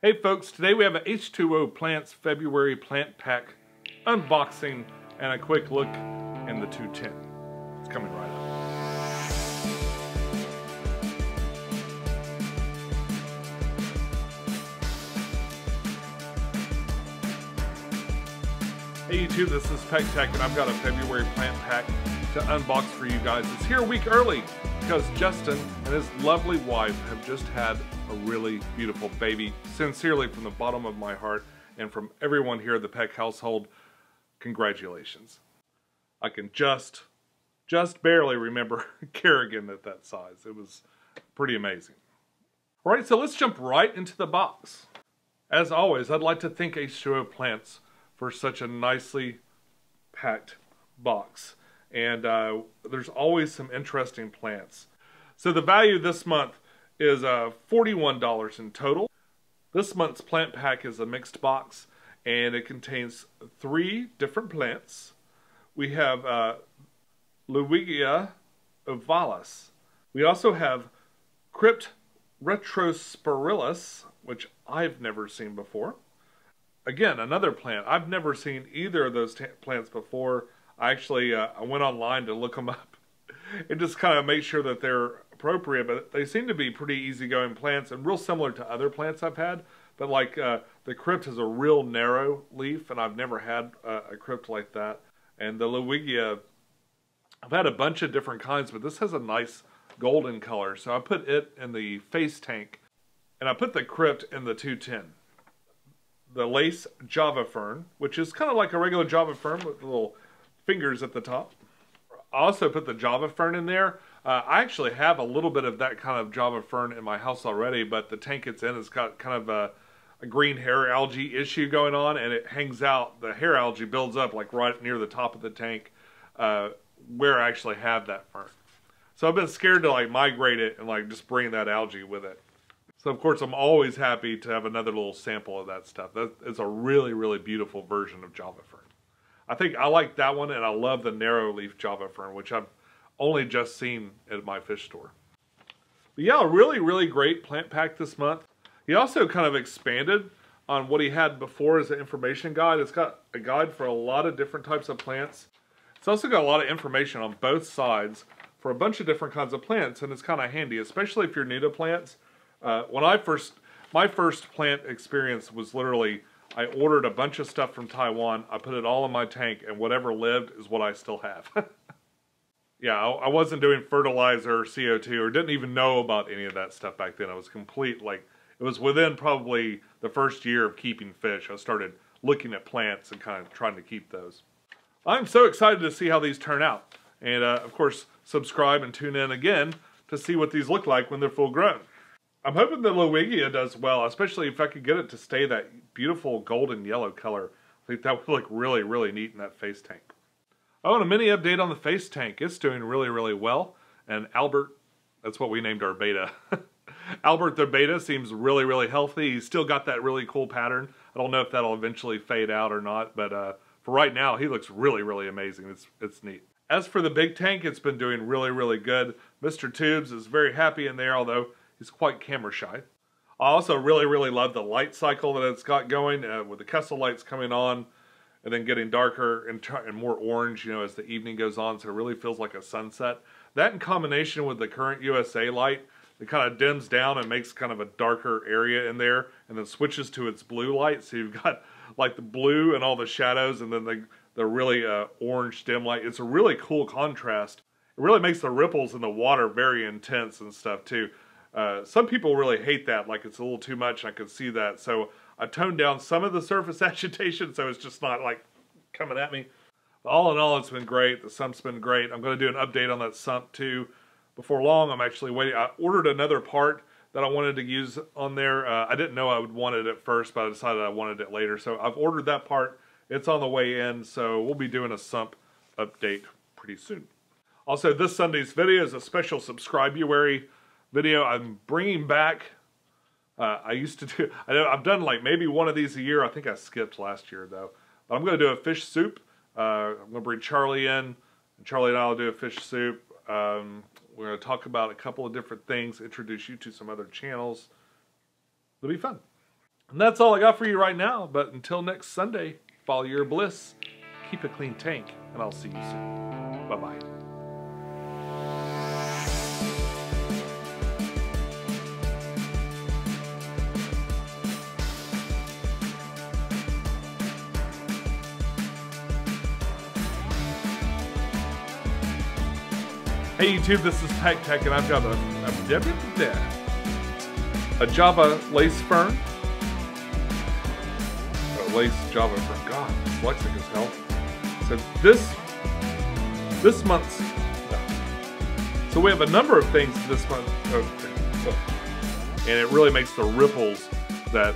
Hey folks, today we have a H2O Plants February PlantPak unboxing and a quick look in the 210. It's coming right up. Hey YouTube, this is pecktec and I've got a February PlantPak to unbox for you guys. It's here a week early because Justin and his lovely wife have just had a really beautiful baby. Sincerely, from the bottom of my heart and from everyone here at the Peck household, congratulations. I can just barely remember Kerrigan at that size. It was pretty amazing. All right, so let's jump right into the box. As always, I'd like to thank H2O Plants for such a nicely packed box. And there's always some interesting plants. So the value this month is $41 in total. This month's PlantPak is a mixed box, and it contains 3 different plants. We have Loewigia ovalis. We also have Crypt retrospiralis, which I've never seen before. Again, another plant. I've never seen either of those plants before. I actually I went online to look them up and just kind of make sure that they're appropriate, but they seem to be pretty easygoing plants and real similar to other plants I've had. But like the crypt has a real narrow leaf, and I've never had a crypt like that. And the Loewigia, I've had a bunch of different kinds, but this has a nice golden color. So I put it in the face tank, and I put the crypt in the 210. The lace java fern, which is kind of like a regular java fern with little fingers at the top. I also put the java fern in there. I actually have a little bit of that kind of java fern in my house already, but the tank it's in has got kind of a green hair algae issue going on, and it hangs out. The hair algae builds up like right near the top of the tank where I actually have that fern. So I've been scared to like migrate it and like just bring that algae with it. So of course I'm always happy to have another little sample of that stuff. That is a really, really beautiful version of java fern. I think I like that one, and I love the narrow leaf java fern, which I've only just seen at my fish store. But yeah, a really, really great PlantPak this month. He also kind of expanded on what he had before as an information guide. It's got a guide for a lot of different types of plants. It's also got a lot of information on both sides for a bunch of different kinds of plants, and it's kind of handy, especially if you're new to plants. My first plant experience was literally, I ordered a bunch of stuff from Taiwan, I put it all in my tank, and whatever lived is what I still have. Yeah, I wasn't doing fertilizer or CO2 or didn't even know about any of that stuff back then. I was complete, like, it was within probably the first year of keeping fish. I started looking at plants and kind of trying to keep those. I'm so excited to see how these turn out. And of course, subscribe and tune in again to see what these look like when they're full grown. I'm hoping the Loewigia does well, especially if I could get it to stay that beautiful golden yellow color. I think that would look really, really neat in that face tank. Oh, and a mini update on the face tank. It's doing really, really well. And Albert, that's what we named our beta. Albert the beta seems really, really healthy. He's still got that really cool pattern. I don't know if that'll eventually fade out or not, but for right now, he looks really, really amazing. It's neat. As for the big tank, it's been doing really, really good. Mr. Tubes is very happy in there, although he's quite camera shy. I also really, really love the light cycle that it's got going with the Kessel lights coming on and then getting darker and more orange, you know, as the evening goes on, so it really feels like a sunset. That in combination with the current USA light, it kind of dims down and makes kind of a darker area in there and then switches to its blue light, so you've got like the blue and all the shadows and then the really orange dim light. It's a really cool contrast. It really makes the ripples in the water very intense and stuff too. Some people really hate that, like it's a little too much, and I can see that. So I toned down some of the surface agitation so it's just not like coming at me. But all in all, it's been great. The sump's been great. I'm going to do an update on that sump too. Before long, I'm actually waiting. I ordered another part that I wanted to use on there. I didn't know I would want it at first, but I decided I wanted it later. So I've ordered that part. It's on the way in, so we'll be doing a sump update pretty soon. Also, this Sunday's video is a special Subscribuary video. I'm bringing back, I used to do, I've done like maybe one of these a year. I think I skipped last year though. But I'm going to do a fish soup. I'm going to bring Charlie in, and Charlie and I will do a fish soup. We're going to talk about a couple of different things, introduce you to some other channels. It'll be fun. And that's all I got for you right now. But until next Sunday, follow your bliss, keep a clean tank, and I'll see you soon. Bye-bye. Hey YouTube, this is PlantPak, and I've got a Java lace fern. Lace Java fern. God, dyslexic as hell. So this month's. So we have a number of things this month, and it really makes the ripples that